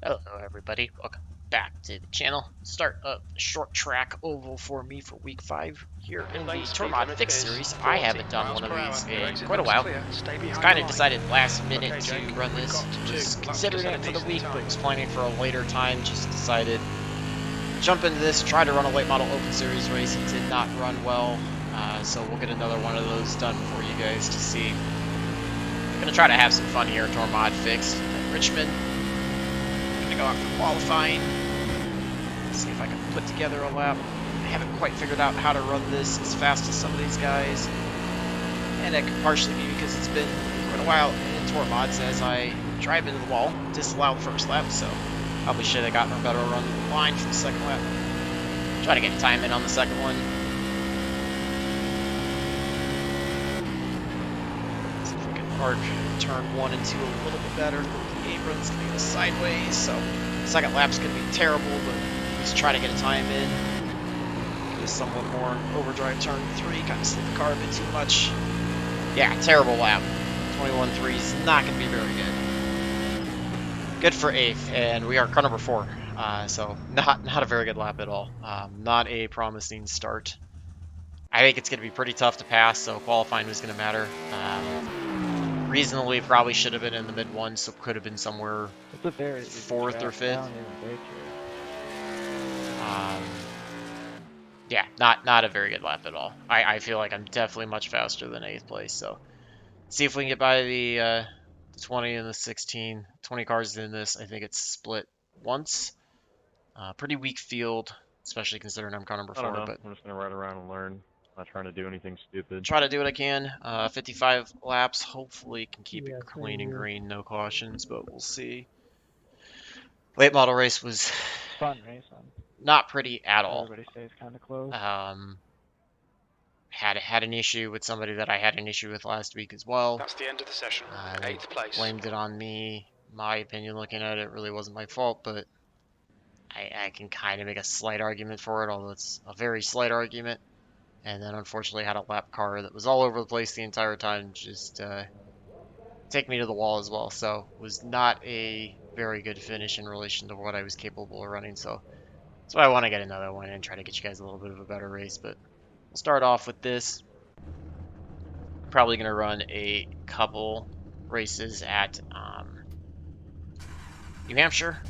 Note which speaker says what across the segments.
Speaker 1: Hello everybody, welcome back to the channel. Start of the short track oval for me for week 5 here in the Tour Mod Fix series. I haven't done one of these in quite a while. It's kind of decided last minute to run this. Was considering it for the week, but was planning for a later time. Just decided jump into this, try to run a late model open series race. It did not run well, so we'll get another one of those done for you guys to see. I'm gonna try to have some fun here. Tour Mod Fix at Richmond. Go out for qualifying, see if I can put together a lap. I haven't quite figured out how to run this as fast as some of these guys, and that could partially be because it's been quite a while in Tour Mods as I drive into the wall, disallow the first lap, so probably should have gotten a better run to the line for the second lap. Try to get time in on the second one. See if we can arc turn 1 and 2 a little bit better. The apron's going to go sideways, so second lap's going to be terrible, but at least try to get a time in. Get a somewhat more overdrive turn 3, kind of slip the car a bit too much. Yeah, terrible lap. 21.3 is not going to be very good. Good for 8th, and we are car number 4, so not a very good lap at all. Not a promising start. I think it's going to be pretty tough to pass, so qualifying was going to matter. Reasonably, probably should have been in the mid 1, so could have been somewhere 4th or 5th. Yeah, not a very good lap at all. I feel like I'm definitely much faster than 8th place, so see if we can get by the 20 and the 16. 20 cars in this. I think it's split once. Pretty weak field, especially considering I'm car number 4.
Speaker 2: I don't know.
Speaker 1: But
Speaker 2: I'm just gonna ride around and learn. Not trying to do anything stupid.
Speaker 1: Try to do what I can. 55 laps. Hopefully can keep it clean and green, no cautions, but we'll see. Late model race was
Speaker 3: fun race.
Speaker 1: Not pretty at all.
Speaker 3: Everybody stays kind of close.
Speaker 1: Had an issue with somebody that I had an issue with last week as well.
Speaker 4: That's the end of the session. 8th place.
Speaker 1: Blamed it on me. My opinion, looking at it, really wasn't my fault, but I can kind of make a slight argument for it, although it's a very slight argument. And then unfortunately had a lap car that was all over the place the entire time, just take me to the wall as well. So was not a very good finish in relation to what I was capable of running. So that's why I want to get another one and try to get you guys a little bit of a better race. But we'll start off with this. Probably going to run a couple races at New Hampshire.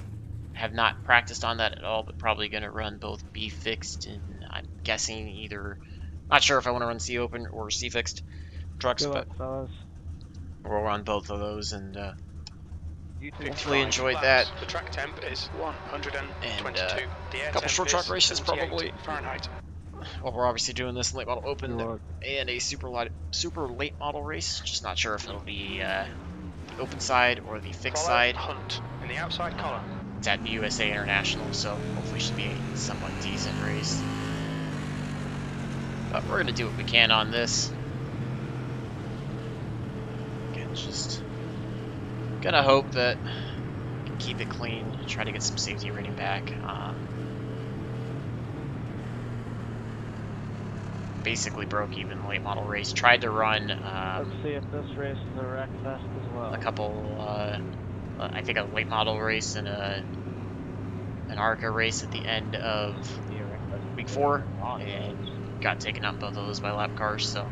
Speaker 1: Have not practiced on that at all, but probably going to run both B fixed and I'm guessing either. Not sure if I want to run C open or C fixed trucks, but we'll run both of those and hopefully enjoyed that.
Speaker 4: The track temp is 122.
Speaker 1: And a couple short track races probably.
Speaker 4: Fahrenheit.
Speaker 1: Well, we're obviously doing this late model open and a super late model race. Just not sure if it'll be the open side or the fixed side.
Speaker 4: Hunt in the outside column.
Speaker 1: It's at the USA International, so hopefully should be a somewhat decent race. But we're gonna do what we can on this. Again, just gonna hope that we can keep it clean, try to get some safety rating back. Basically broke even late model race. Tried to run
Speaker 3: let's see if this race is a wreck fest as well.
Speaker 1: A couple I think a late model race and an ARCA race at the end of week 4 and got taken out both of those by lap cars, so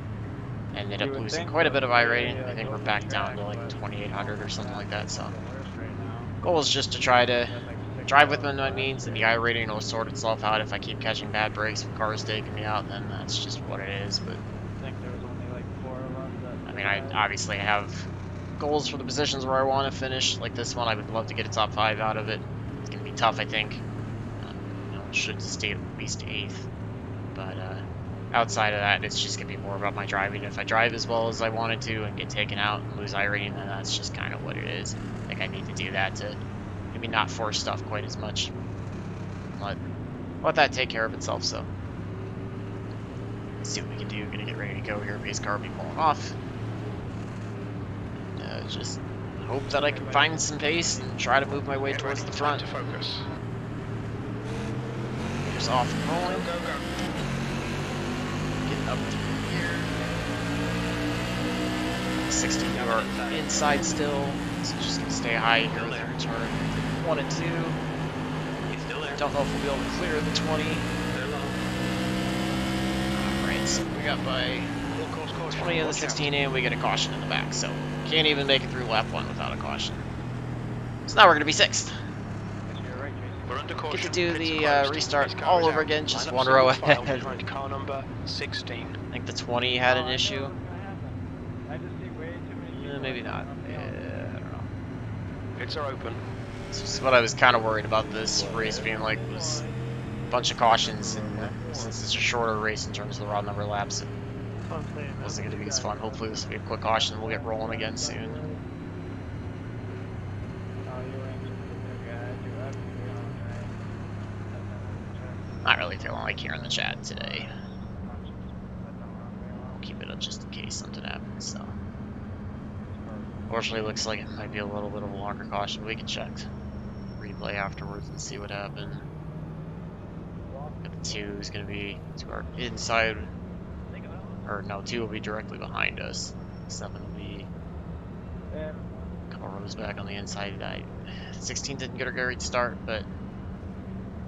Speaker 1: ended up losing quite a bit of iRating. I think we're back down to like 2800 or something like that. So goal is just to try to drive within my means, and the iRating will sort itself out. If I keep catching bad breaks with cars taking me out, then that's just what it is. But I mean, I obviously have goals for the positions where I want to finish. Like this one, I would love to get a top 5 out of it. It's gonna be tough, I think. Should stay at least 8th, but outside of that, it's just gonna be more about my driving. If I drive as well as I wanted to and get taken out and lose iRating, then that's just kind of what it is. I think I need to do that to maybe not force stuff quite as much. Let that take care of itself. So let's see what we can do. Gonna get ready to go here. Pace car will be pulling off. Just hope that I can find some pace and try to move my way towards the front.
Speaker 4: Focus.
Speaker 1: Here's off and rolling.
Speaker 4: Go.
Speaker 1: Getting up through here. 16 are inside still, so just gonna stay high here with the return. 1 and 2.
Speaker 4: He's still there.
Speaker 1: Don't know if we'll be able to clear the 20.
Speaker 4: They're low.
Speaker 1: Alright, so we got by
Speaker 4: Course,
Speaker 1: 20 in the 16 and we get a caution in the back, so can't even make it through lap 1 without a caution. So now we're going to be 6th.
Speaker 4: We're under caution.
Speaker 1: Get to do
Speaker 4: Pits
Speaker 1: the
Speaker 4: closed.
Speaker 1: restart
Speaker 4: Race car
Speaker 1: all
Speaker 4: is
Speaker 1: over
Speaker 4: out.
Speaker 1: again, just
Speaker 4: Line up
Speaker 1: one row
Speaker 4: single file
Speaker 1: ahead.
Speaker 4: behind car number 16.
Speaker 1: I think the 20 had
Speaker 3: Oh,
Speaker 1: an
Speaker 3: I know
Speaker 1: issue.
Speaker 3: what's gonna happen. I just see way too many people
Speaker 1: Maybe not.
Speaker 3: on the
Speaker 1: Yeah,
Speaker 3: outside.
Speaker 1: I don't know.
Speaker 4: Pits are open.
Speaker 1: This is what I was kind of worried about this race being like, was a bunch of cautions, and since it's a shorter race in terms of the raw number of laps, it wasn't going to be as fun. Hopefully this will be a quick caution and we'll get rolling again soon. Not really feeling like hearing the chat today. I'll keep it up just in case something happens, so. Fortunately, it looks like it might be a little bit of a longer caution. We can check replay afterwards and see what happened. Got the 2 is going to be to our inside, or no, 2 will be directly behind us. 7 will be a couple rows back on the inside. 16 didn't get a great start, but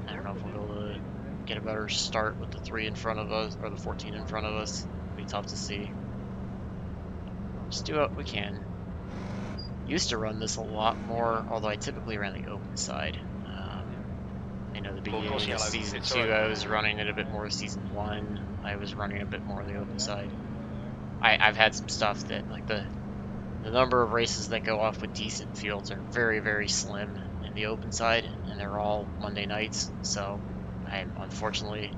Speaker 1: I don't know if we'll be able to get a better start with the 3 in front of us, or the 14 in front of us. It'll be tough to see. Just do what we can. Used to run this a lot more, although I typically ran the open side. I know the beginning of season 2 I was running it a bit more. Season 1 I was running a bit more on the open side. I've had some stuff that, like the number of races that go off with decent fields are very, very slim in the open side, and they're all Monday nights, so I'm unfortunately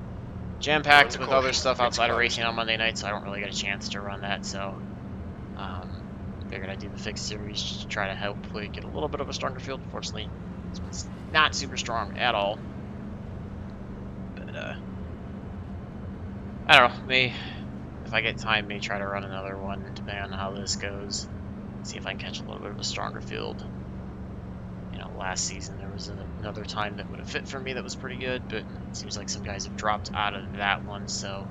Speaker 1: jam-packed with other stuff outside of racing on Monday nights, so I don't really get a chance to run that, so figured I'd do the fixed series just to try to hopefully get a little bit of a stronger field. Unfortunately, it's not super strong at all. But I don't know, if I get time, may try to run another one depending on how this goes. See if I can catch a little bit of a stronger field. You know, last season there was another time that would have fit for me that was pretty good, but it seems like some guys have dropped out of that one, so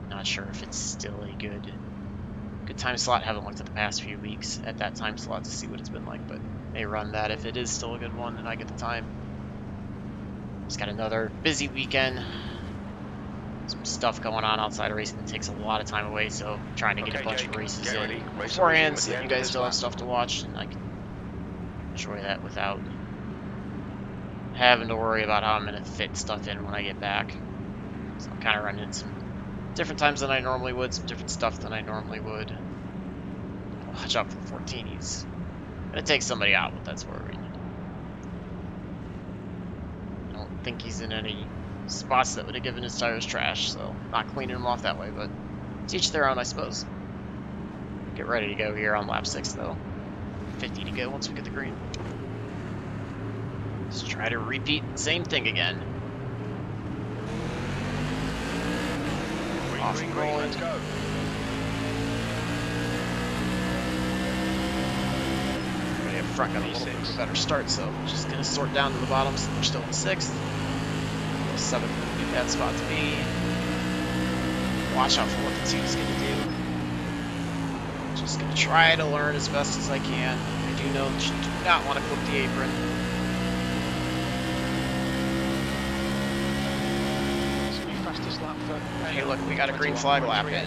Speaker 1: not sure if it's still a good time slot. Haven't looked at the past few weeks at that time slot to see what it's been like, but may run that if it is still a good one and I get the time. Just got another busy weekend. Some stuff going on outside of racing that takes a lot of time away, so trying to get a bunch of races in beforehand so that you guys still have stuff to watch and I can enjoy that without having to worry about how I'm going to fit stuff in when I get back. So I'm kind of running some different times than I normally would, some different stuff than I normally would. Watch out for the 14. He's going to take somebody out, but that's worrying. I don't think he's in any spots that would have given his tires trash, so not cleaning them off that way, but to each their own, I suppose. Get ready to go here on lap 6, though. 50 to go once we get the green. Let's try to repeat the same thing again. Off and rolling.
Speaker 4: Let's go.
Speaker 1: Everybody up front got a little bit of a better start, so just gonna sort down to the bottom, so we're still in 6th. 7th would be a bad spot to be. Watch out for what the 2 is gonna do. Just gonna try to learn as best as I can. I do know that you do not want to clip the apron.
Speaker 4: Fastest lap for
Speaker 1: Hey, look, we got a green flag lap in.
Speaker 4: That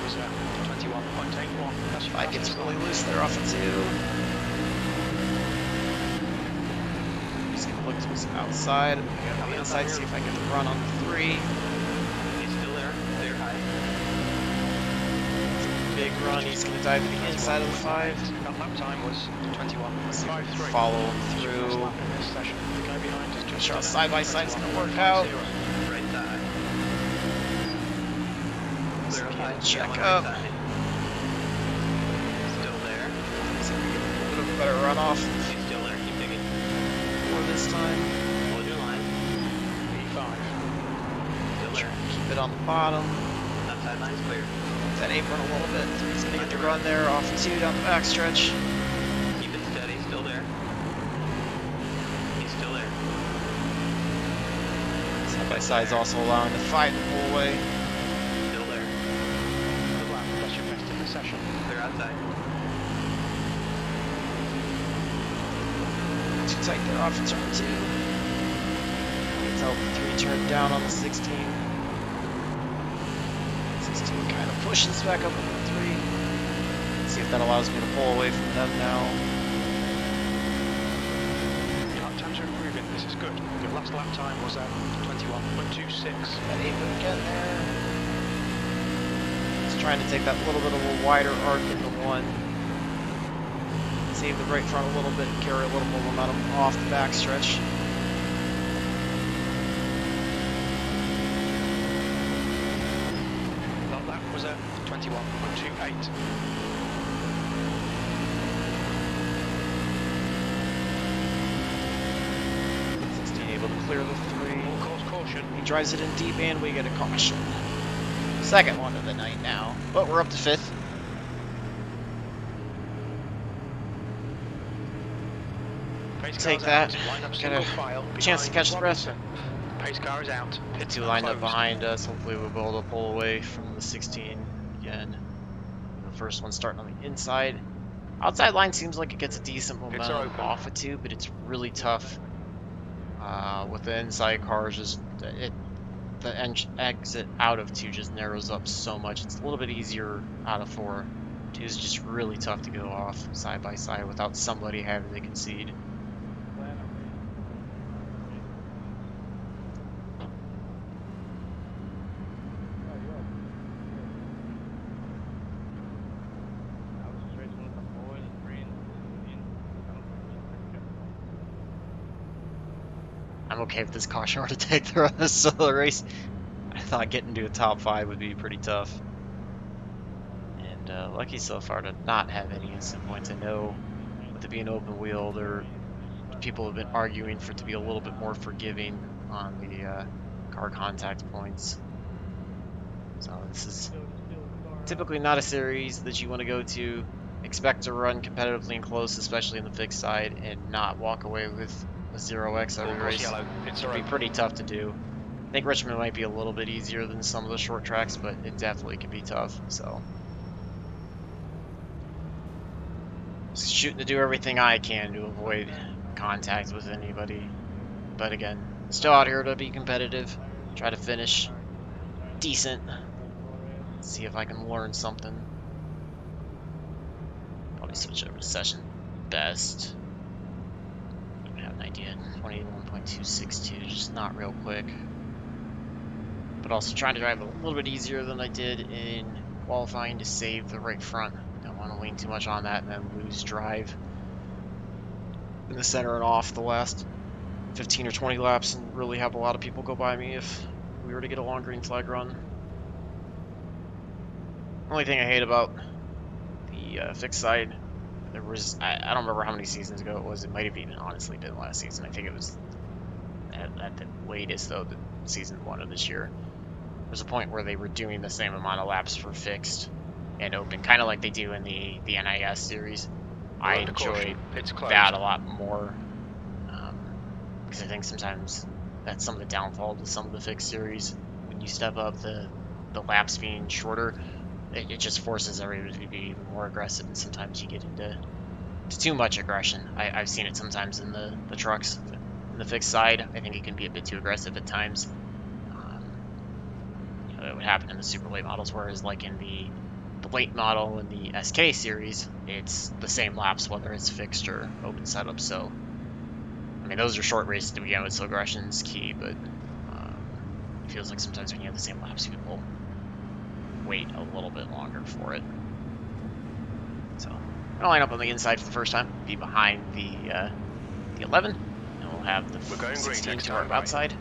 Speaker 4: was 21.81. That's your
Speaker 1: If I gets
Speaker 4: fastest
Speaker 1: really
Speaker 4: lap.
Speaker 1: loose there off of 2. Just gonna look to his outside. I'm gonna go on the inside, see if I can run on the 3.
Speaker 4: He's still there. Clear high.
Speaker 1: Big run, he's gonna dive to the inside of the 5.
Speaker 4: That lap time was 21.53.
Speaker 1: Follow him through.
Speaker 4: Lap in this session. The guy behind is just
Speaker 1: Shot side by side is gonna work out.
Speaker 4: Right there.
Speaker 1: Check up.
Speaker 4: Still there.
Speaker 1: See if we get a little bit of a better run off
Speaker 4: He's still there. Keep digging.
Speaker 1: for this time.
Speaker 4: Hold your line. E5. Still there.
Speaker 1: Keep it on the bottom.
Speaker 4: That sideline's clear.
Speaker 1: That apron a little bit. He's gonna get the run there off of 2 down the backstretch.
Speaker 4: Keep it steady. Still there. He's still there.
Speaker 1: Side by side's also allowing the 5 to pull away.
Speaker 4: Still there. Good lap. That's your best in the session. Clear outside.
Speaker 1: Too tight there off of turn 2. Tell the 3 turn down on the 16. 16 kind of pushes back up on the 3. Let's see if that allows me to pull away from them now.
Speaker 4: Lap times are improving. This is good. Your last lap time was at 21.26.
Speaker 1: Got 8 would get there. Just trying to take that little bit of a wider arc into 1. Save the right front a little bit and carry a little more momentum off the backstretch.
Speaker 4: That lap was at 21.28.
Speaker 1: Able to clear the 3.
Speaker 4: Full course caution.
Speaker 1: He drives it in deep and we get a caution. Second one of the night now, but we're up to 5th. Take that. Get a chance to catch the rest.
Speaker 4: Pace car is out.
Speaker 1: The 2 lined up behind us. Hopefully we'll be able to pull away from the 16 again. The first one starting on the inside. Outside line seems like it gets a decent momentum off of 2, but it's really tough. With the inside cars, just the exit out of 2 just narrows up so much. It's a little bit easier out of 4. 2 is just really tough to go off side by side without somebody having to concede. I'm okay if this caution were to take the rest of the race. I thought getting to a top 5 would be pretty tough. And lucky so far to not have any instant points. I know with it being open wheel, people have been arguing for it to be a little bit more forgiving on the car contact points. So this is typically not a series that you want to go to. Expect to run competitively and close, especially in the fixed side, and not walk away with a 0x every race. It would be pretty tough to do. I think Richmond might be a little bit easier than some of the short tracks, but it definitely can be tough. So, just shooting to do everything I can to avoid contact with anybody. But again, still out here to be competitive. Try to finish decent. See if I can learn something. Probably switch over to session best. Idea 21.262, just not real quick, but also trying to drive a little bit easier than I did in qualifying to save the right front. Don't want to lean too much on that and then lose drive in the center and off the last 15 or 20 laps and really have a lot of people go by me if we were to get a long green flag run. Only thing I hate about the fixed side, there was, I don't remember how many seasons ago it was. It might have even honestly been last season. I think it was at the latest, though, the season 1 of this year. There's a point where they were doing the same amount of laps for fixed and open, kind of like they do in the NIS series. I enjoyed that a lot more because I think sometimes that's some of the downfall to some of the fixed series. When you step up the laps being shorter, it just forces everybody to be more aggressive, and sometimes you get into too much aggression. I've seen it sometimes in the trucks. In the fixed side, I think it can be a bit too aggressive at times. It would happen in the super late models, whereas like in the late model in the SK series, it's the same laps whether it's fixed or open setup. So, I mean, those are short races to begin with, so aggression's key, but it feels like sometimes when you have the same laps, people wait a little bit longer for it. So I'm gonna line up on the inside for the first time, be behind the 11, and we'll have the 16 to our outside.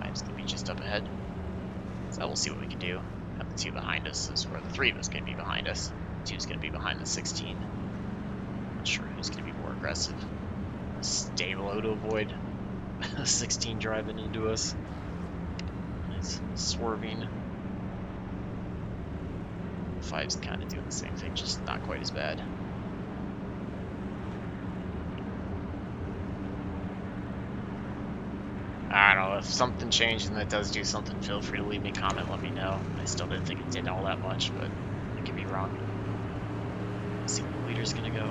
Speaker 1: Mine's gonna be just up ahead, so we'll see what we can do. Have the 2 behind us is where the 3 of us gonna be behind us. 2's gonna be behind the 16. Not sure who's gonna be more aggressive. Stay low to avoid 16 driving into us. It's swerving. 5's kind of doing the same thing, just not quite as bad. I don't know, if something changed and that does do something, feel free to leave me a comment, let me know. I still didn't think it did all that much, but I could be wrong. Let's see where the leader's gonna go.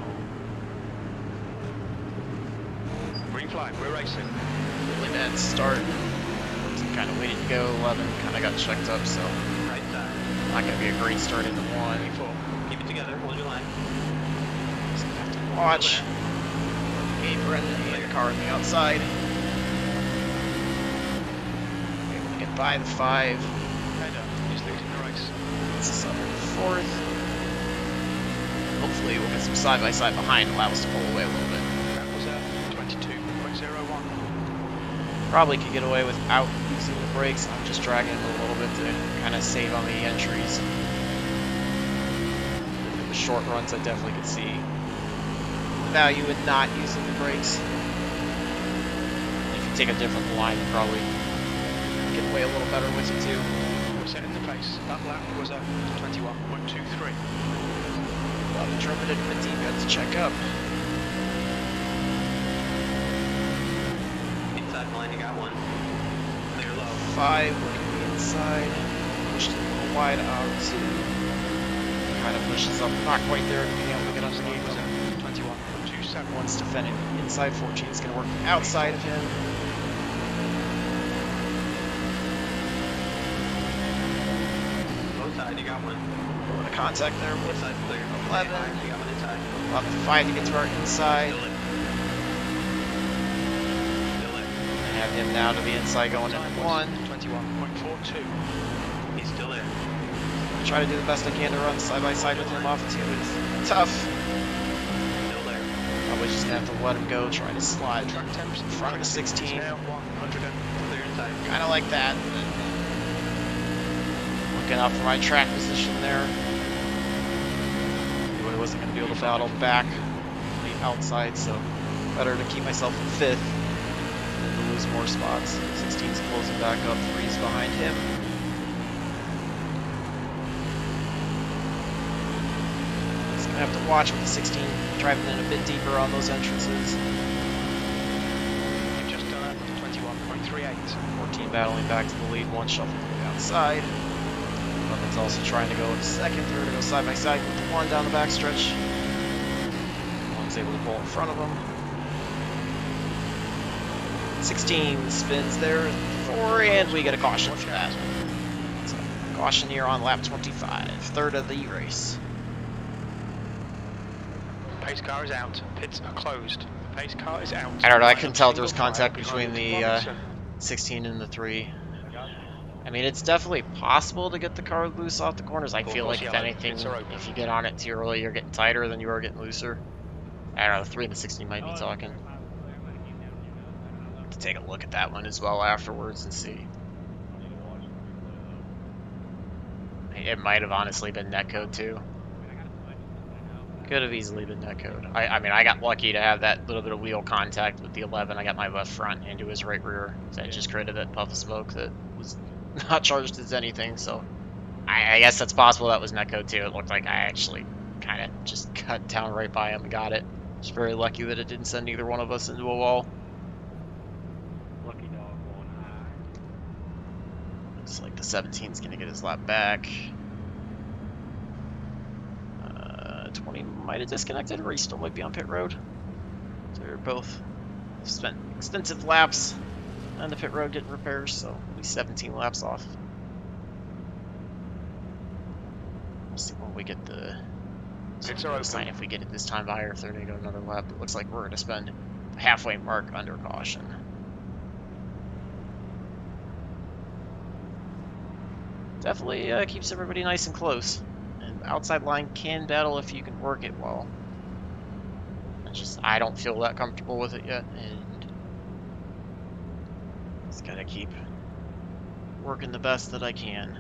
Speaker 4: Green flag, we're racing.
Speaker 1: Really bad start. Kind of waited to go. 11 kind of got checked up, so
Speaker 5: Right side.
Speaker 1: not going to be a great start into 1.
Speaker 4: 24.
Speaker 5: Keep it together. Hold your line.
Speaker 1: So I have to watch. Gabe Brennan and the car on the outside. Able to get by the 5.
Speaker 4: Header is leading the race.
Speaker 1: This is under the 4th. Hopefully we'll get some side-by-side behind, allow us to pull away a little bit.
Speaker 4: That was 22.01.
Speaker 1: Probably could get away without using the brakes. I'm just dragging it a little bit to kind of save on the entries. If it was short runs, I definitely could see value in not using the brakes. If you take a different line, you probably get away a little better with it too.
Speaker 4: We're setting the pace. That lap was 21.23.
Speaker 1: A lot of German and the team got to check up.
Speaker 5: Inside line, you got one. Clear low.
Speaker 1: 5 looking to the inside. Pushed it a little wide out 2. Kind of pushes up, not quite there, being able to get underneath
Speaker 4: Was
Speaker 1: him.
Speaker 4: 21.27.
Speaker 1: One's defending inside, 14 is going to work outside of him.
Speaker 5: Both side, you got one.
Speaker 1: A little bit of contact there with
Speaker 5: Inside clear.
Speaker 1: 11.
Speaker 5: You got one inside.
Speaker 1: About 5 to get to our inside.
Speaker 5: Still it. Still it.
Speaker 1: And have him now to the inside going into 1.
Speaker 4: 21.42.
Speaker 5: He's still there.
Speaker 1: Try to do the best I can to run side by side with him off 2. It's tough.
Speaker 5: Still there.
Speaker 1: Probably just going to have to let him go, try to slide
Speaker 4: Track temps
Speaker 1: in front of the 16.
Speaker 4: now 100.
Speaker 5: Clear inside.
Speaker 1: Kind of like that. But looking out for my track position there. Knew I wasn't going to be able to battle back on the outside, so better to keep myself in 5th than to lose more spots. 16's closing back up, 3's behind him. Just going to have to watch with the 16 driving in a bit deeper on those entrances.
Speaker 4: You've just done 21.38.
Speaker 1: 14 battling back to the lead, 1 shuffle to the outside. 11's also trying to go in 2nd, 3rd to go side by side with the 1 down the backstretch. 1's able to pull in front of him. 16 spins there, 4, and we get a caution for that. So, caution here on lap 25, 3rd of the race.
Speaker 4: Pace car is out. Pits are closed. The pace car is out.
Speaker 1: I don't know, I couldn't tell if there was contact between the 16 and the 3. I mean, it's definitely possible to get the car loose off the corners. I feel like if anything, if you get on it too early, you're getting tighter than you are getting looser. I don't know, the 3 and the 16 might be talking. To take a look at that one as well afterwards and see. It might have honestly been netcode too. Could have easily been netcode. I mean, I got lucky to have that little bit of wheel contact with the 11. I got my left front into his right rear. So it just created that puff of smoke that was not charged as anything. So I guess that's possible that was netcode too. It looked like I actually kind of just cut down right by him and got it. Just very lucky that it didn't send either one of us into a wall.
Speaker 3: Lucky dog going high.
Speaker 1: Looks like the 17's going to get his lap back. 20 might have disconnected, or he still might be on pit road. So they're both spent extensive laps on the pit road getting repairs, so at least 17 laps off. We'll see when we get the sign if we get it this time by, or if they're going to go another lap. It looks like we're going to spend the halfway mark under caution. Definitely keeps everybody nice and close. And outside line can battle if you can work it well. It's just, I don't feel that comfortable with it yet, and just gotta keep working the best that I can.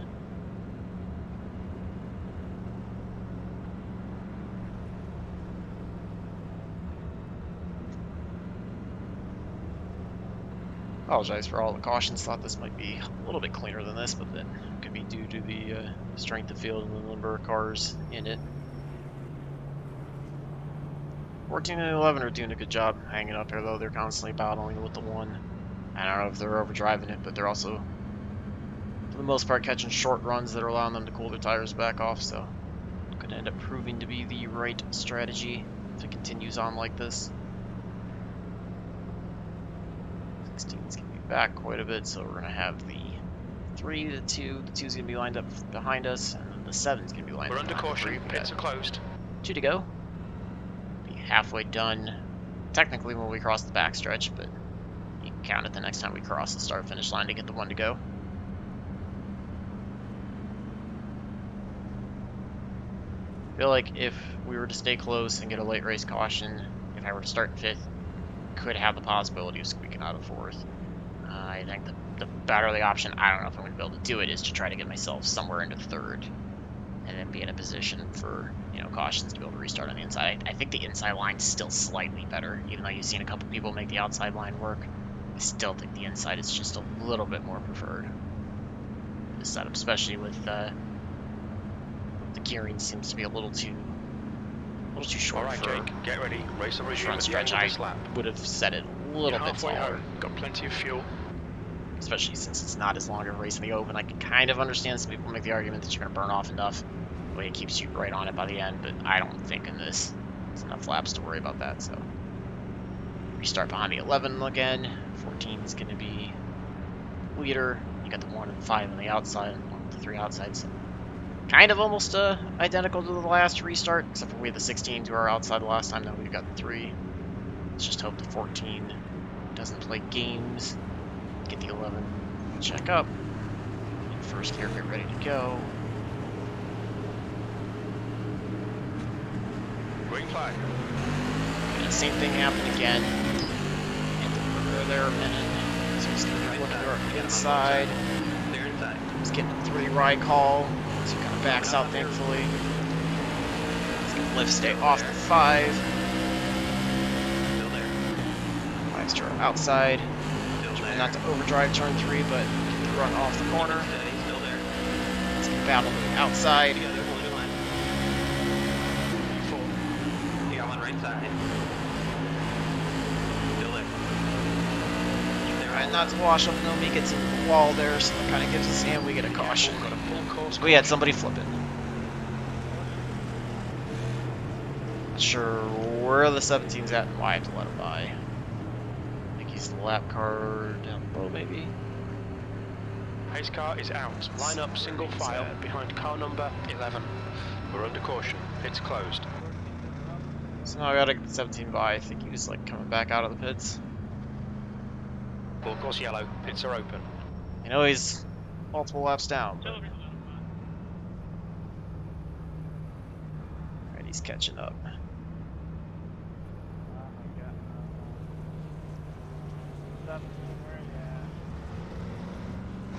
Speaker 1: Apologize for all the cautions. Thought this might be a little bit cleaner than this, but then it could be due to the strength of field and the number of cars in it. 14 and 11 are doing a good job hanging up here, though. They're constantly battling with the 1. I don't know if they're overdriving it, but they're also, for the most part, catching short runs that are allowing them to cool their tires back off, so could end up proving to be the right strategy if it continues on like this. back quite a bit, so we're gonna have the 3, the 2, the 2's gonna be lined up behind us, and then the 7's gonna be lined
Speaker 4: We're
Speaker 1: up
Speaker 4: under
Speaker 1: behind the 3.
Speaker 4: caution.
Speaker 1: We
Speaker 4: Pits are
Speaker 1: got
Speaker 4: closed.
Speaker 1: 2 to go. Be halfway done, technically when we cross the backstretch, but you can count it the next time we cross the start-finish line to get the 1 to go. I feel like if we were to stay close and get a late race caution, if I were to start 5th, could have the possibility of squeaking out of 4th. I think the better the option, I don't know if I'm going to be able to do it, is to try to get myself somewhere into 3rd and then be in a position for, you know, cautions to be able to restart on the inside. I think the inside line's still slightly better, even though you've seen a couple people make the outside line work. I still think the inside is just a little bit more preferred. This setup, especially with the gearing seems to be a little too short.
Speaker 4: All right,
Speaker 1: for
Speaker 4: Jake, get ready. Race will resume
Speaker 1: front
Speaker 4: at the
Speaker 1: stretch.
Speaker 4: end of
Speaker 1: I
Speaker 4: this lap.
Speaker 1: would have set it a little
Speaker 4: You're
Speaker 1: bit
Speaker 4: halfway
Speaker 1: taller,
Speaker 4: home. Got plenty of fuel.
Speaker 1: especially since it's not as long of a race in the open. I can kind of understand some people make the argument that you're going to burn off enough, the way it keeps you right on it by the end, but I don't think in this there's enough laps to worry about that. So restart behind the 11 again. 14 is going to be leader. You got the 1 and the 5 on the outside, and 1 with the 3 outside. So kind of almost identical to the last restart, except for we had the 16 to our outside the last time. Now we've got the 3. Let's just hope the 14 doesn't play games. Get the 11 check up. In first gear, get ready to go.
Speaker 4: Green flag.
Speaker 1: And the same thing happened again. And the there a minute. So he's going to be looking to our inside.
Speaker 5: They're inside.
Speaker 1: He's getting a 3 ride call. So he kind of backs out, thankfully. He's going to lift stay off the 5.
Speaker 5: Still there.
Speaker 1: 5's to our outside.
Speaker 5: Still
Speaker 1: Trying
Speaker 5: there.
Speaker 1: not to overdrive turn 3, but get the run off the corner.
Speaker 5: Steady. Still there.
Speaker 1: He's going to battle to the outside.
Speaker 5: Together. Hold your line. You got one right side. Still there. They're
Speaker 1: Trying not to wash up no me gets into the wall there, so that kind of gives us, and we get a caution.
Speaker 4: Got a full course.
Speaker 1: We had somebody flipping. Not sure where the 17's at and why I have to let him by. I think he's the lap car down below, maybe.
Speaker 4: Pace car is out. Line up single file behind car number 11. We're under caution. It's closed.
Speaker 1: So now I gotta get the 17 by. I think he was like coming back out of the pits.
Speaker 4: Full course yellow. Pits are open.
Speaker 1: I know he's multiple laps down, but alright, he's catching up.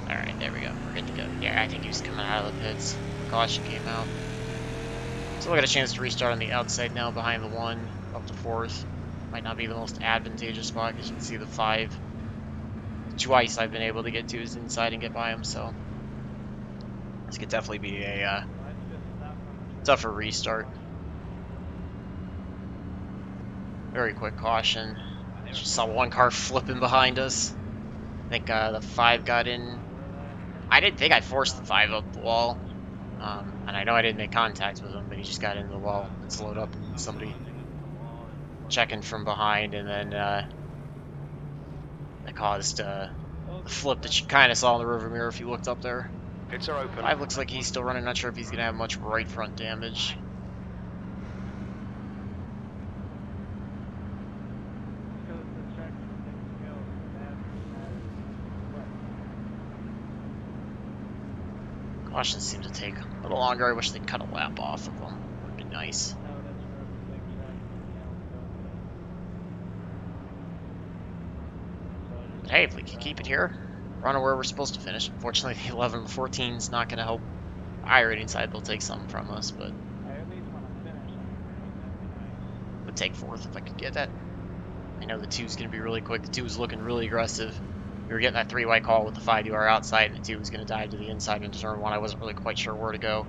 Speaker 1: Alright, there we go. We're good to go. Yeah, I think he was coming out of the pits. Caution came out. So we got a chance to restart on the outside now behind the 1 up to 4th. Might not be the most advantageous spot because you can see the 5. Twice I've been able to get to his inside and get by him, so this could definitely be a tougher restart. Very quick caution. Just saw 1 car flipping behind us. I think the 5 got in. I didn't think I forced the 5 up the wall, and I know I didn't make contact with him, but he just got into the wall and slowed up, and somebody checking from behind, and then that caused the flip that you kind of saw in the rearview mirror if you looked up there.
Speaker 4: Pits are open.
Speaker 1: 5 looks like he's still running. Not sure if he's going to have much right front damage. Cautions seem to take a little longer. I wish they'd cut a lap off of them. Would be nice. But hey, if we can keep it here, run where we're supposed to finish. Unfortunately, the 11 and the 14 is not going to help iRacing side. They'll take some from us, but would take 4th if I could get that. I know the 2's going to be really quick. The 2 is looking really aggressive. We were getting that 3-wide call with the 5 to our outside, and the 2 was going to dive to the inside into turn 1. I wasn't really quite sure where to go.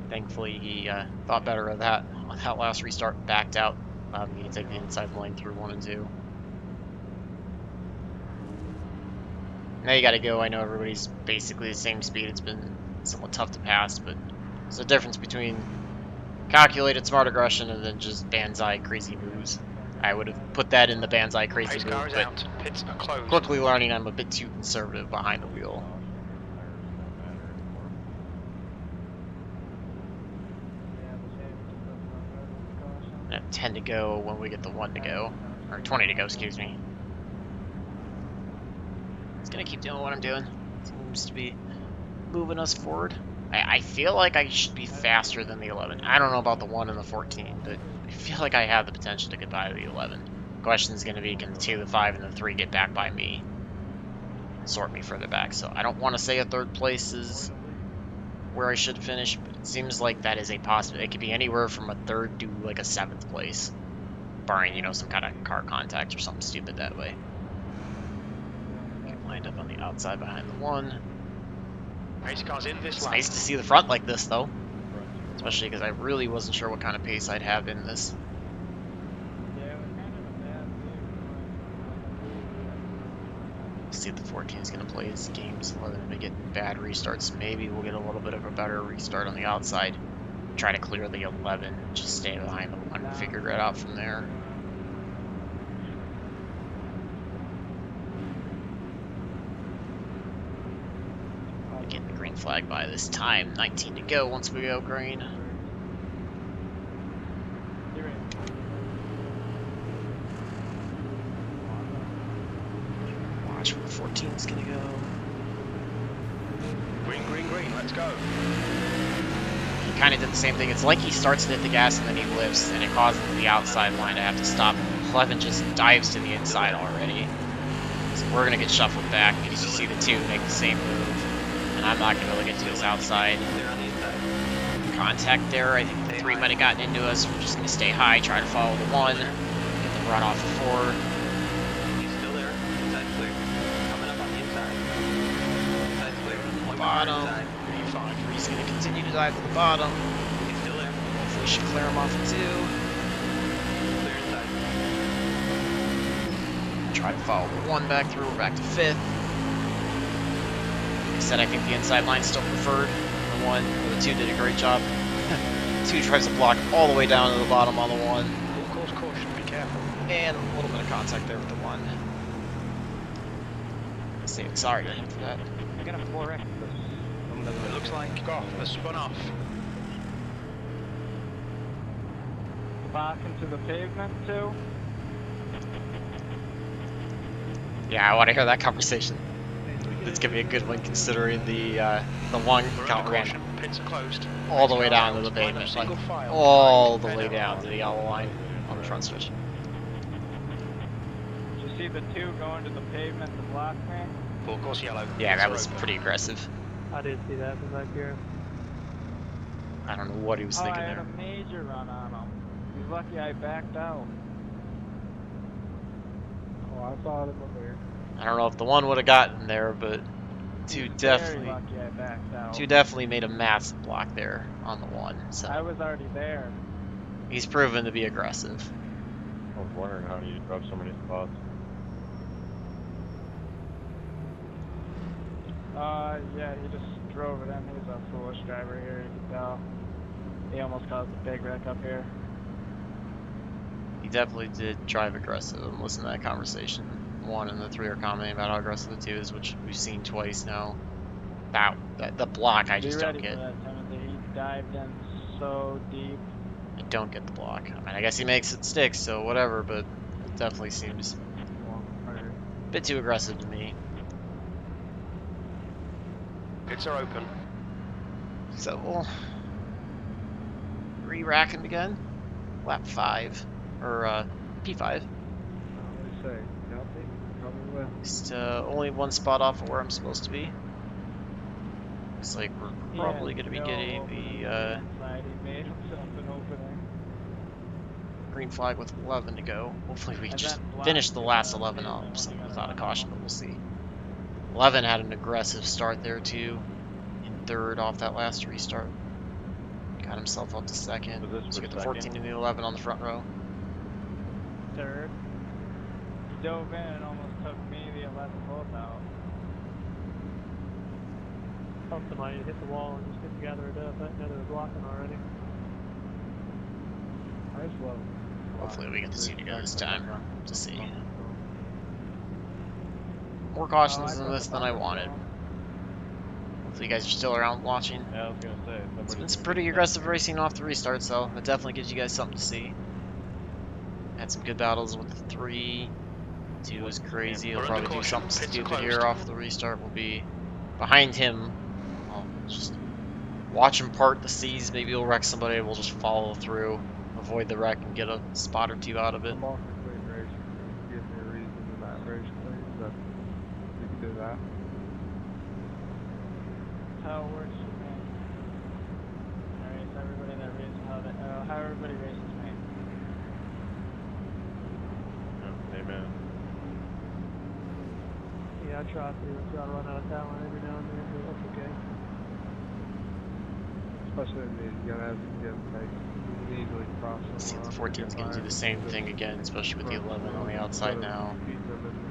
Speaker 1: Thankfully, he thought better of that. On that last restart, backed out, allowed me to take the inside lane through 1 and 2. Now you got to go. I know everybody's basically the same speed. It's been somewhat tough to pass, but there's a difference between calculated smart aggression and then just banzai crazy moves. I would have put that in the Banzai crazy
Speaker 4: Pace
Speaker 1: move,
Speaker 4: car is
Speaker 1: but
Speaker 4: out. Pits are closed.
Speaker 1: quickly learning I'm a bit too conservative behind the wheel. I have 10 to go when we get the 1 to go, or 20 to go, excuse me. It's gonna keep doing what I'm doing. Seems to be moving us forward. I feel like I should be faster than the 11. I don't know about the 1 and the 14, but I feel like I have the potential to get by the 11. Question is going to be, can the 2, the 5, and the 3 get back by me and sort me further back? So I don't want to say a 3rd place is where I should finish, but it seems like that is a possibility. It could be anywhere from a 3rd to like a 7th place, barring, you know, some kind of car contact or something stupid that way. Lined up on the outside behind the 1.
Speaker 4: Pace car's in this
Speaker 1: It's
Speaker 4: lap.
Speaker 1: nice to see the front like this, though. Especially because I really wasn't sure what kind of pace I'd have in this. See if the 14 is going to play his games. 11 to get bad restarts. Maybe we'll get a little bit of a better restart on the outside. Try to clear the 11. Just stay behind the 1 and figure it out from there. Getting the green flag by this time. 19 to go once we go green. Watch where the 14 is going to go.
Speaker 4: Green, green, green, let's go.
Speaker 1: He kind of did the same thing. It's like he starts to hit the gas and then he lifts, and it causes the outside line to have to stop. 11 just dives to the inside already. So we're going to get shuffled back, and you see the 2 make the same move. And I'm not going to be able to get to his outside.
Speaker 5: They're on the inside.
Speaker 1: Contact there. I think the 3 might have gotten into us. We're just going to stay high, try to follow the 1. Get the run off the 4.
Speaker 5: He's still there. Inside's clear. Coming up on the inside. Inside's clear. One
Speaker 1: Bottom.
Speaker 5: inside.
Speaker 1: He's going to continue to dive to the bottom.
Speaker 5: He's still there.
Speaker 1: Hopefully we should clear him off at 2.
Speaker 5: Clear inside.
Speaker 1: Try to follow the 1 back through. We're back to 5th. Like I said, I think the inside line's still preferred. The 1 or the 2 did a great job. 2 tries to block all the way down to the bottom on the 1.
Speaker 4: Full course caution, be careful.
Speaker 1: And a little bit of contact there with the 1. Sorry to him for that.
Speaker 3: I got a 4X.
Speaker 4: It looks like off, they're spun off.
Speaker 3: Back into the pavement too.
Speaker 1: Yeah, I want to hear that conversation. It's gonna be a good one considering the 1
Speaker 4: We're
Speaker 1: count
Speaker 4: under
Speaker 1: ran
Speaker 4: caution, pits are closed.
Speaker 1: all the
Speaker 4: Pace
Speaker 1: way
Speaker 4: car
Speaker 1: down to
Speaker 4: out.
Speaker 1: the
Speaker 4: Line up
Speaker 1: pavement, like
Speaker 4: single file
Speaker 1: all the
Speaker 4: behind
Speaker 1: way
Speaker 4: Fenner.
Speaker 1: down to the yellow line on the front stretch.
Speaker 3: Did you see the 2 going to the pavement to block me?
Speaker 4: Full course yellow.
Speaker 1: Yeah,
Speaker 4: Pits
Speaker 1: that
Speaker 4: are
Speaker 1: was
Speaker 4: open.
Speaker 1: pretty aggressive.
Speaker 3: I did see that from back here.
Speaker 1: I don't know what he was
Speaker 3: I
Speaker 1: thinking
Speaker 3: had
Speaker 1: there.
Speaker 3: a major run on him. He's lucky I backed out. Oh, I saw it over here.
Speaker 1: I don't know if the 1 would have gotten there, but 2
Speaker 3: Very
Speaker 1: definitely
Speaker 3: lucky I backed out.
Speaker 1: 2 definitely made a massive block there on the 1.
Speaker 3: I
Speaker 1: So
Speaker 3: was already there.
Speaker 1: he's proven to be aggressive.
Speaker 2: I was wondering how you drove so many spots.
Speaker 3: Yeah, he just drove it in. He's a foolish driver here, you can tell. He almost caused a big wreck up here.
Speaker 1: He definitely did drive aggressive and listen to that conversation. 1 and the 3 are commenting about how aggressive the 2 is, which we've seen twice now. That the block I
Speaker 3: Be
Speaker 1: just don't
Speaker 3: ready
Speaker 1: get.
Speaker 3: for that, Timothy. He dived in so deep.
Speaker 1: I don't get the block. I mean, I guess he makes it stick, so whatever, but it definitely seems a bit too aggressive to me.
Speaker 4: Pits are open.
Speaker 1: So we'll re-rack him again. Lap 5, or P5. Just only 1 spot off of where I'm supposed to be. Looks like we're probably going to be getting the
Speaker 3: He made himself an opening.
Speaker 1: green flag with 11 to go. Hopefully we
Speaker 3: And
Speaker 1: just
Speaker 3: then block
Speaker 1: finish the last
Speaker 3: the
Speaker 1: 11
Speaker 3: tail
Speaker 1: up
Speaker 3: when
Speaker 1: so
Speaker 3: he got
Speaker 1: without a
Speaker 3: on.
Speaker 1: caution, but we'll see. 11 had an aggressive start there too. In 3rd off that last restart. Got himself up to 2nd.
Speaker 2: Was this
Speaker 1: So
Speaker 2: for
Speaker 1: get the 14
Speaker 2: second?
Speaker 1: and the 11 on the front row.
Speaker 3: 3rd. Dove in and almost took me, the 11 both out.
Speaker 6: Hope somebody hit the wall and just couldn't gather it up. I know they were blocking already.
Speaker 3: Nice low.
Speaker 1: Hopefully we get to see you guys this time to see. More cautions in this than I wanted. Hopefully you guys are still around watching.
Speaker 2: Yeah, I was gonna say.
Speaker 1: It's been some pretty aggressive racing off the restart, so it definitely gives you guys something to see. Had some good battles with the 3. 2 was crazy. He'll probably do something stupid here off the restart. We'll be behind him. I'll just watch him part the seas. Maybe he'll wreck somebody. We'll just follow through, avoid the wreck, and get a spot or 2 out of it.
Speaker 2: I'm off the quick race. Give me a reason to not race, please. So you can do that.
Speaker 3: How it works for me. I race everybody that races how everybody races me.
Speaker 2: Yeah, amen.
Speaker 6: Yeah, I try to run out of talent every now and then, but that's okay.
Speaker 2: Especially in these, you're gonna have to get like easily cross.
Speaker 1: See if the 14 is going to do the same thing again, especially with the 11 on the outside now.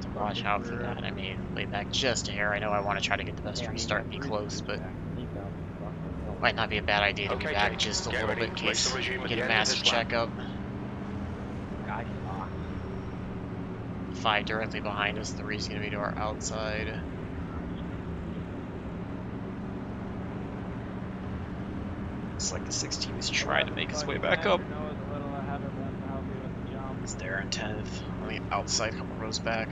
Speaker 1: To watch out for that. I mean, way back just a hair. I know I want to try to get the best restart and be close, but might not be a bad idea to be back just a little bit in case we get a massive checkup. 5 directly behind us, 3 is going to be to our outside. Looks like the 16 is trying to make his way back up. He's there in 10th, on the outside, a couple rows back.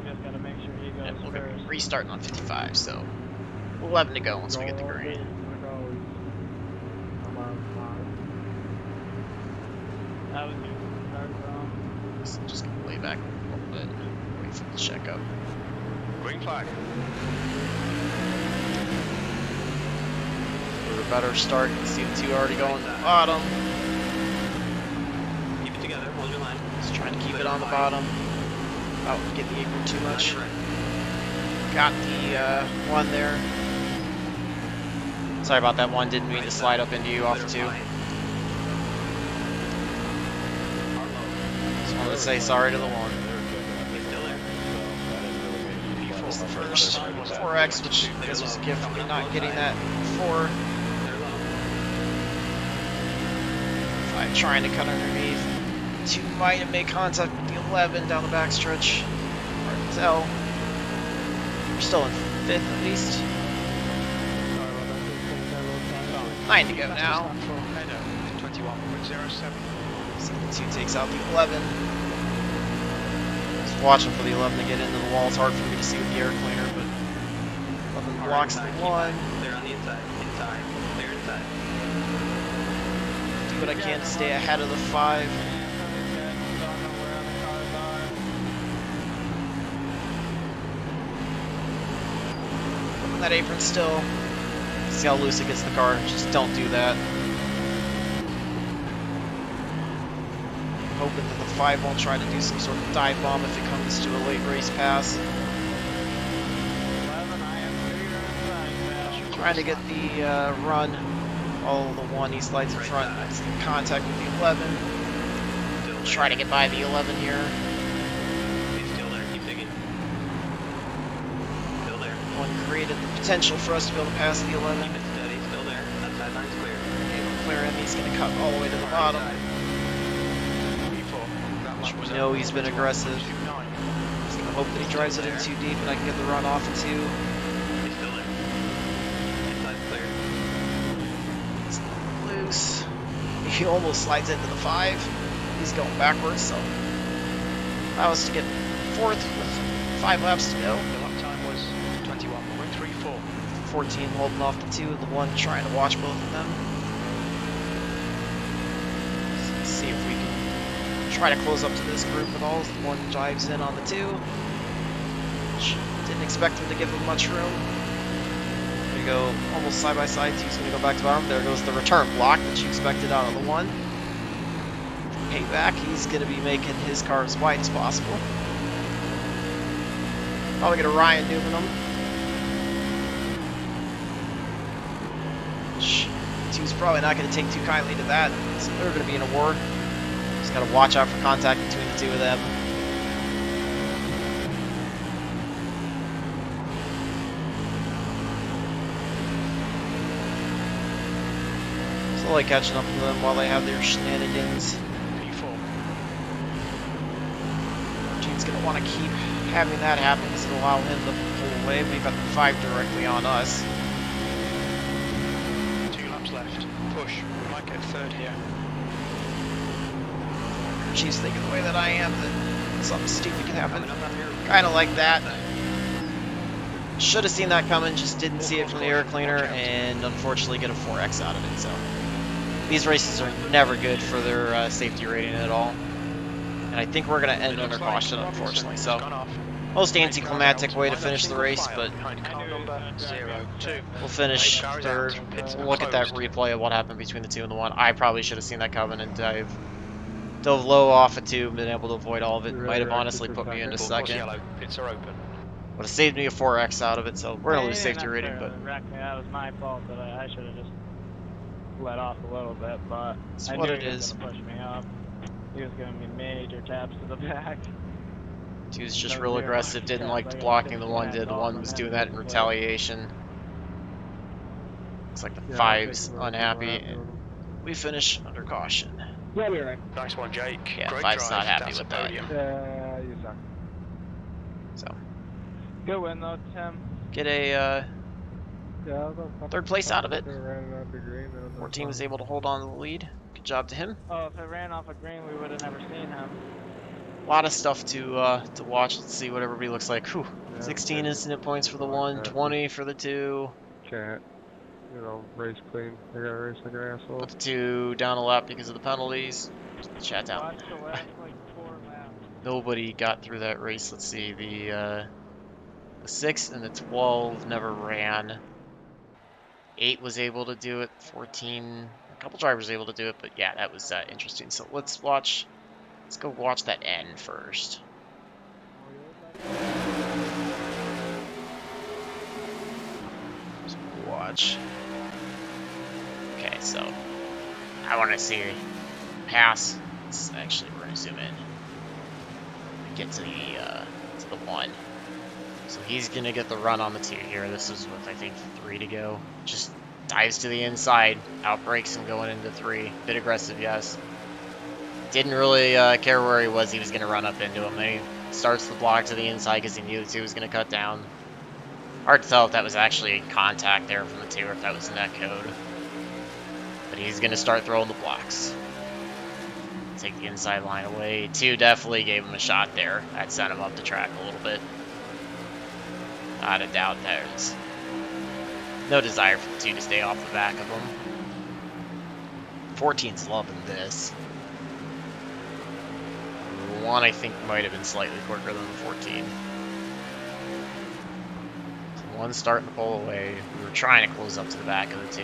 Speaker 3: Just gotta make sure he goes
Speaker 1: And we're going to be
Speaker 3: first.
Speaker 1: restarting on 55, so 11 to go once we get the green.
Speaker 3: That was you. Start wrong.
Speaker 1: So just going to lay back a little bit, wait for the checkup.
Speaker 4: Green flag.
Speaker 1: For a better start, you can see the 2 already going to the bottom.
Speaker 5: Keep it together, hold your line.
Speaker 1: Just trying to keep it on the bottom. Without getting the apron too much. Got the 1 there. Sorry about that 1, didn't mean to slide up into you off the 2. Just wanted to say sorry to the 1.
Speaker 5: He's still there.
Speaker 1: That was the first 4X, which I guess was a gift for me not getting that before.
Speaker 5: They're low.
Speaker 1: 5 trying to cut underneath. 2 might have made contact with the 11 down the backstretch. Hard to tell. We're still in 5th at least. 9 to go now.
Speaker 4: 21.07.
Speaker 1: So the 2 takes out the 11. Just watching for the 11 to get into the wall. It's hard for me to see with the air cleaner, but 11 blocks the 1.
Speaker 5: They're on the inside. Inside. They're inside.
Speaker 1: Do what I can to stay ahead of the 5. Open that apron still. See how loose it gets the car. Just don't do that. Hoping that the 5 won't try to do some sort of dive bomb if it comes to a late race pass. Trying to get the run. Oh, the 1 he slides in front. Makes contact with the 11. Try to get by the 11 here.
Speaker 5: He's still there. Keep digging. Still there.
Speaker 1: 1 created the potential for us to be able to pass the 11.
Speaker 5: Keep it steady. Still there. That sideline's clear.
Speaker 1: Clear him. He's going to cut all the way to the bottom. We know he's been aggressive. Just gonna hope that he drives it in too deep and I can get the run off of 2.
Speaker 5: He's still there. Inside's clear.
Speaker 1: It's loose. He almost slides into the 5. He's going backwards, so allow us to get 4th with 5 laps to go.
Speaker 4: The lap time was 21.34.
Speaker 1: 14 holding off the 2, the 1 trying to watch both of them. Let's see if we can try to close up to this group at all. The 1 dives in on the 2. Didn't expect him to give him much room. There we go, almost side by side. 2's going to go back to bottom. There goes the return block that you expected out of the 1. Payback, he's going to be making his car as wide as possible. Probably going to Ryan Newman him. 2's probably not going to take too kindly to that. So they're going to be in a war. Just got to watch out for contact between the 2 of them. There's a like catching up to them while they have their shenanigans.
Speaker 4: P4.
Speaker 1: Gene's going to want to keep having that happen because it'll allow him to pull away. We've got the 5 directly on us.
Speaker 4: 2 laps left. Push. We might get third here.
Speaker 1: She's thinking the way that I am that something stupid can happen. Kind of like that. Should have seen that coming, just didn't see it from the air cleaner, and unfortunately get a 4X out of it. So these races are never good for their safety rating at all. And I think we're going to end under caution, unfortunately. So most anticlimactic way to finish the race, but we'll finish third. We'll look at that replay of what happened between the 2 and the 1. I probably should have seen that coming and dove low off a 2, been able to avoid all of it. Might have honestly put me into second.
Speaker 4: Pits are open.
Speaker 1: Would have saved me a 4X out of it, so we're gonna lose safety rating, but
Speaker 3: wrecked me. That was my fault, but I should have just let off a little bit, but
Speaker 1: it's
Speaker 3: I
Speaker 1: what
Speaker 3: knew
Speaker 1: it
Speaker 3: he was
Speaker 1: is.
Speaker 3: gonna push me up. He was giving me major taps to the back.
Speaker 1: 2's just
Speaker 3: No
Speaker 1: real
Speaker 3: zero.
Speaker 1: aggressive, didn't
Speaker 3: Yeah,
Speaker 1: like
Speaker 3: I got
Speaker 1: blocking the 1
Speaker 3: disconnected
Speaker 1: did. The
Speaker 3: off
Speaker 1: 1
Speaker 3: on
Speaker 1: was
Speaker 3: that
Speaker 1: doing that in
Speaker 3: display.
Speaker 1: retaliation. Looks like the
Speaker 2: Yeah,
Speaker 1: 5's
Speaker 2: I think
Speaker 1: unhappy,
Speaker 2: we're
Speaker 1: and we finish under caution.
Speaker 6: Yeah, we're right.
Speaker 4: Nice one, Jake.
Speaker 1: Yeah,
Speaker 4: Great
Speaker 1: 5's
Speaker 4: drive.
Speaker 1: not happy
Speaker 4: That's
Speaker 1: with
Speaker 4: a
Speaker 1: that.
Speaker 4: podium.
Speaker 2: Yeah, you suck.
Speaker 1: So
Speaker 3: Good win though, Tim.
Speaker 1: get a
Speaker 2: Yeah, the
Speaker 1: third place out of it.
Speaker 2: Ran it out the green, and
Speaker 1: Our
Speaker 2: then
Speaker 1: team was
Speaker 2: some.
Speaker 1: able to hold on to the lead. Good job to him.
Speaker 3: Oh, if it ran off a green, we would have never seen him.
Speaker 1: A lot of stuff to watch. Let's see what everybody looks like. Whew.
Speaker 2: Yeah,
Speaker 1: 16
Speaker 2: maybe
Speaker 1: incident points for the
Speaker 2: something
Speaker 1: 1,
Speaker 2: like that.
Speaker 1: 20 for the 2.
Speaker 2: Can't, race clean. I gotta race like an asshole.
Speaker 1: Put the 2 down a lap because of the penalties. Chat out.
Speaker 3: Watch the last like 4 laps.
Speaker 1: Nobody got through that race. Let's see. The 6 and the 12 never ran. 8 was able to do it. 14, a couple drivers able to do it, but yeah, that was interesting. So let's go watch that end first. So watch. Okay, so I want to see pass. Actually, we're gonna zoom in. Get to the 1. So he's gonna get the run on the 2 here. This is with I think 3 to go. Just dives to the inside, outbrakes him going into 3. Bit aggressive, yes. Didn't really care where he was. He was gonna run up into him. Then he starts the block to the inside because he knew the 2 was gonna cut down. Hard to tell if that was actually contact there from the 2 or if that was net code. But he's gonna start throwing the blocks. Take the inside line away. 2 definitely gave him a shot there. That sent him up the track a little bit. Not a doubt there's no desire for the 2 to stay off the back of him. 14's loving this. The 1 I think might have been slightly quicker than the 14. So 1 starting to pull away. We were trying to close up to the back of the 2.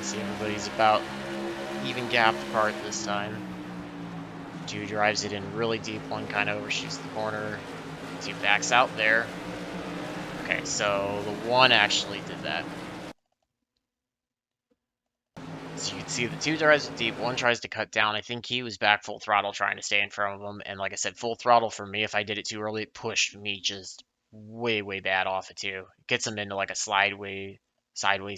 Speaker 1: See, everybody's about even gap apart this time. 2 drives it in really deep, 1 kind of overshoots the corner. 2 backs out there. Okay, so the 1 actually did that. So you can see the 2 drives it deep, 1 tries to cut down. I think he was back full throttle trying to stay in front of him. And like I said, full throttle for me, if I did it too early, it pushed me just way, way bad off it too. It gets him into like a sideways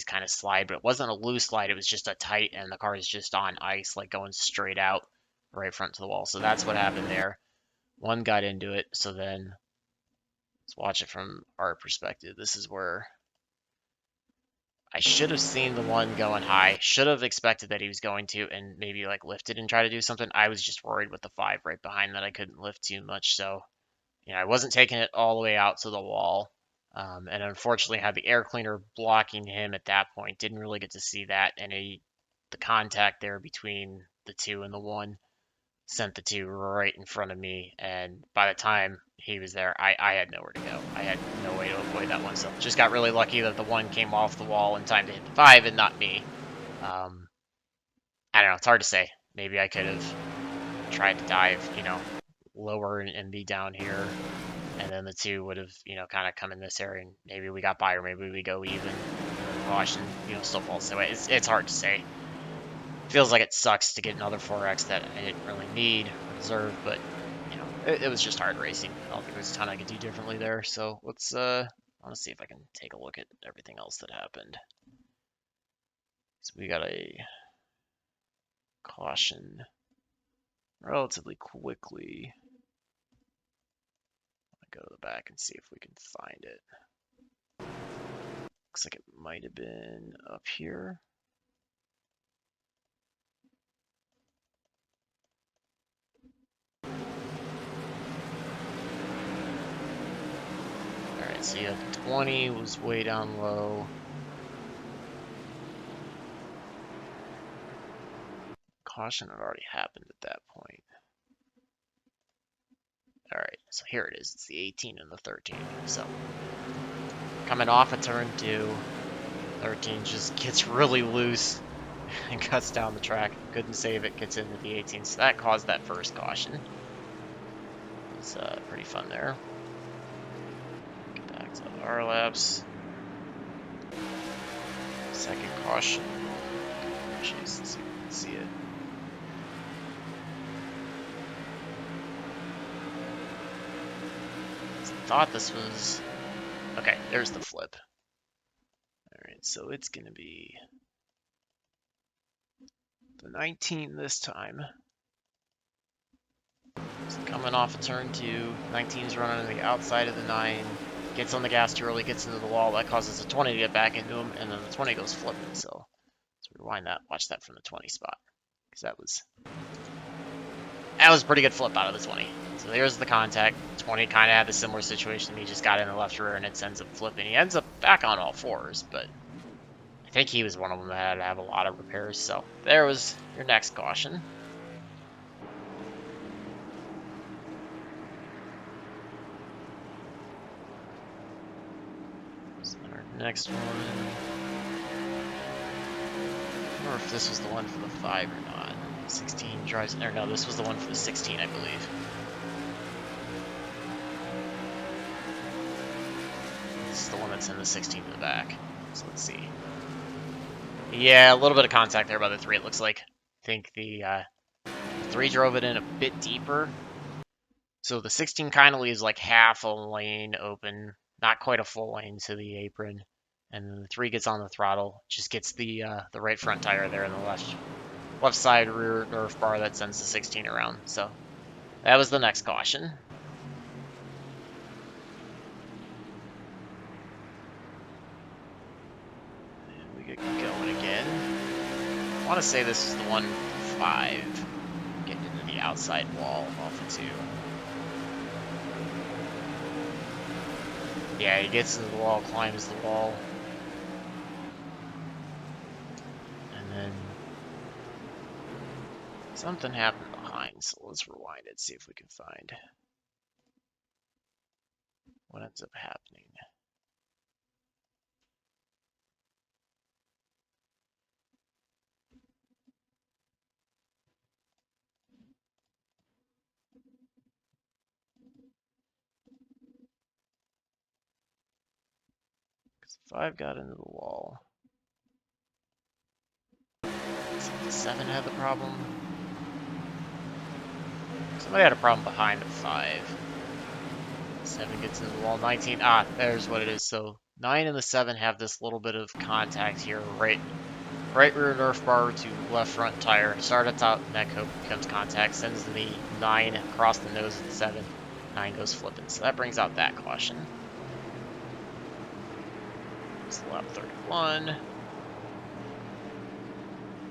Speaker 1: kind of slide, but it wasn't a loose slide, it was just a tight, and the car is just on ice, like going straight out right front to the wall. So that's what happened there. 1 got into it, so then let's watch it from our perspective. This is where I should have seen the 1 going high, should have expected that he was going to, and maybe like lift it and try to do something. I was just worried with the 5 right behind that I couldn't lift too much, so I wasn't taking it all the way out to the wall. And unfortunately had the air cleaner blocking him at that point. Didn't really get to see that. And the contact there between the 2 and the 1 sent the 2 right in front of me. And by the time he was there, I had nowhere to go. I had no way to avoid that 1. So just got really lucky that the 1 came off the wall in time to hit the 5 and not me. I don't know. It's hard to say. Maybe I could have tried to dive, lower and be down here. And then the 2 would have, kind of come in this area, and maybe we got by, or maybe we go even. Caution, still falls away. It's hard to say. Feels like it sucks to get another 4X that I didn't really need or deserve, but it was just hard racing. I don't think there's a ton I could do differently there. So let's I'll want to see if I can take a look at everything else that happened. So we got a caution relatively quickly. I'll go to the back and see if we can find it. Looks like it might have been up here. Alright, so yeah, 20 was way down low. Caution had already happened at that point. Alright, so here it is. It's the 18 and the 13. So, coming off of turn 2, 13 just gets really loose and cuts down the track. Couldn't save it, gets into the 18. So that caused that first caution. It's pretty fun there. Get back to our laps. Second caution. Jeez, let's see if we can see it. Thought this was okay. There's the flip. All right, so it's gonna be the 19 this time. So coming off of turn 2, 19's running on the outside of the 9, gets on the gas too early, gets into the wall. That causes the 20 to get back into him, and then the 20 goes flipping. So let's rewind that. Watch that from the 20 spot, because that was a pretty good flip out of the 20. So there's the contact. 20 kind of had a similar situation. He just got in the left rear and it ends up flipping. He ends up back on all fours, but I think he was one of them that had to have a lot of repairs. So there was your next caution. So our next one. I don't remember if this was the one for the 5 or not. 16 drives, or no, this was the one for the 16, I believe. This is the one that's in the 16 in the back. So let's see. Yeah, a little bit of contact there by the 3, it looks like. I think the 3 drove it in a bit deeper. So the 16 kind of leaves like half a lane open, not quite a full lane to the apron. And then the 3 gets on the throttle, just gets the right front tire there in the left side rear nerf bar that sends the 16 around. So that was the next caution. And we get going again. I want to say this is the one 5 getting into the outside wall off of 2. Yeah, he gets into the wall, climbs the wall. And then something happened behind, so let's rewind it, see if we can find what ends up happening. Because 5 got into the wall. So the 7 had the problem. Somebody had a problem behind the 5. 7 gets into the wall. 19. Ah, there's what it is. So 9 and the 7 have this little bit of contact here. Right rear nerf bar to left front tire. Start at top, neck hook becomes contact. Sends the 9 across the nose of the 7. 9 goes flipping. So that brings out that caution. It's lap 31.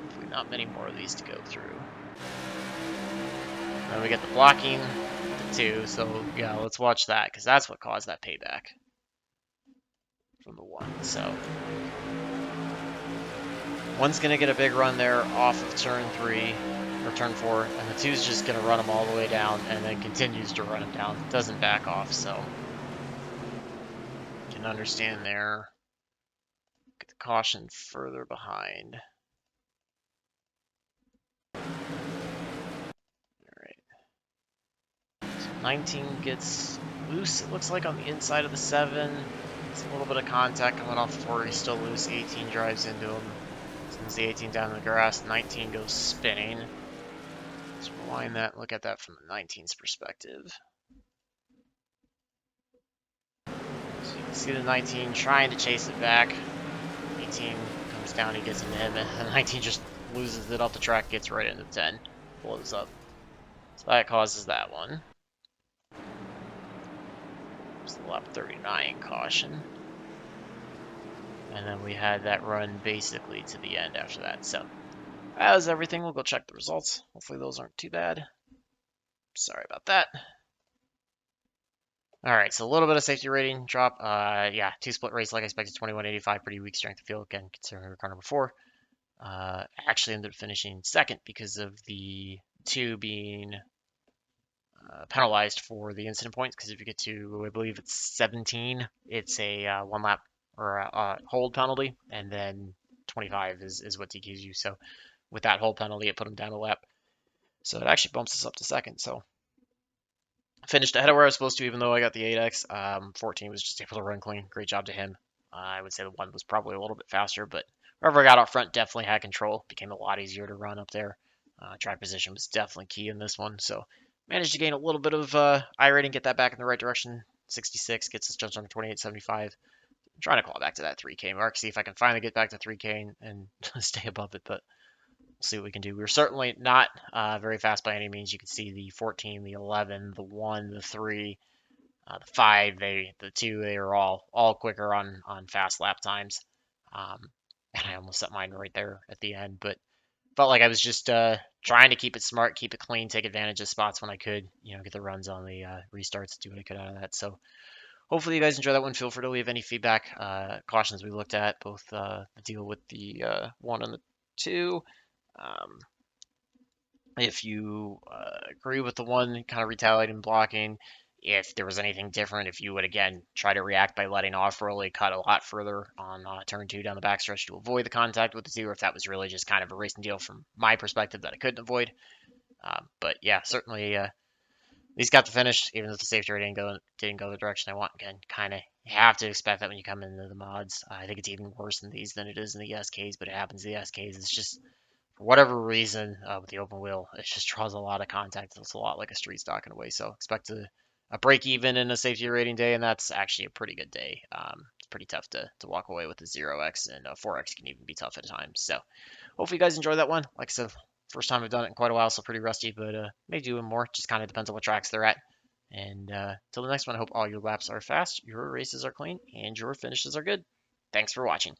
Speaker 1: Hopefully not many more of these to go through. Then we get the blocking, the 2, so yeah, let's watch that, because that's what caused that payback from the 1. So 1's going to get a big run there off of turn 3, or turn 4, and the 2's just going to run him all the way down, and then continues to run him down. Doesn't back off, so you can understand there. Get the caution further behind. 19 gets loose, it looks like, on the inside of the 7. It's a little bit of contact coming off the 4. He's still loose. 18 drives into him. Sends the 18 down the grass. 19 goes spinning. Let's rewind that and look at that from the 19's perspective. So you can See the 19 trying to chase it back. 18 comes down, he gets into him, and 19 just loses it off the track, gets right into 10, blows up. So that causes that one. It's the lap 39 caution. And then we had that run basically to the end after that. So that was everything. We'll go check the results. Hopefully those aren't too bad. Sorry about that. Alright, so a little bit of safety rating drop. Yeah, 2-split race like I expected, 2185, pretty weak strength of field, again, considering car number 4. Actually ended up finishing second because of the 2 being penalized for the incident points, because if you get to, I believe it's 17, it's a 1 lap or a hold penalty, and then 25 is what DQs you. So with that hold penalty, it put him down a lap. So it actually bumps us up to second. So finished ahead of where I was supposed to, even though I got the 8X. 14 was just able to run clean. Great job to him. I would say the 1 was probably a little bit faster, but whoever I got out front definitely had control. Became a lot easier to run up there. Track position was definitely key in this one. So managed to gain a little bit of iRating, get that back in the right direction. 66 gets us just under 2875. I'm trying to claw back to that 3K mark, see if I can finally get back to 3K and stay above it, but we'll see what we can do. We're certainly not very fast by any means. You can see the 14, the 11, the 1, the 3, the 5, the 2, they are all quicker on fast lap times. And I almost set mine right there at the end, but felt like I was just trying to keep it smart, keep it clean, take advantage of spots when I could, get the runs on the restarts, do what I could out of that. So hopefully you guys enjoy that one. Feel free to leave any feedback, cautions we looked at, both the deal with the 1 and the 2. If you agree with the 1 kind of retaliating blocking, if there was anything different, if you would again try to react by letting off early, cut a lot further on turn 2 down the backstretch to avoid the contact with the 2, or if that was really just kind of a racing deal from my perspective that I couldn't avoid. But yeah, certainly at least got the finish, even if the safety rating didn't go the direction I want. Again, kind of have to expect that when you come into the mods. I think it's even worse in these than it is in the SKs, but it happens in the SKs. It's just, for whatever reason, with the open wheel, it just draws a lot of contact. It's a lot like a street stock in a way. So expect a break even in a safety rating day, and that's actually a pretty good day. It's pretty tough to walk away with a 0x, and a 4x can even be tough at times. So hopefully you guys enjoy that one. Like I said, first time I've done it in quite a while, so pretty rusty, but may do more. Just kind of depends on what tracks they're at. And till the next one, I hope all your laps are fast, your races are clean, and your finishes are good. Thanks for watching.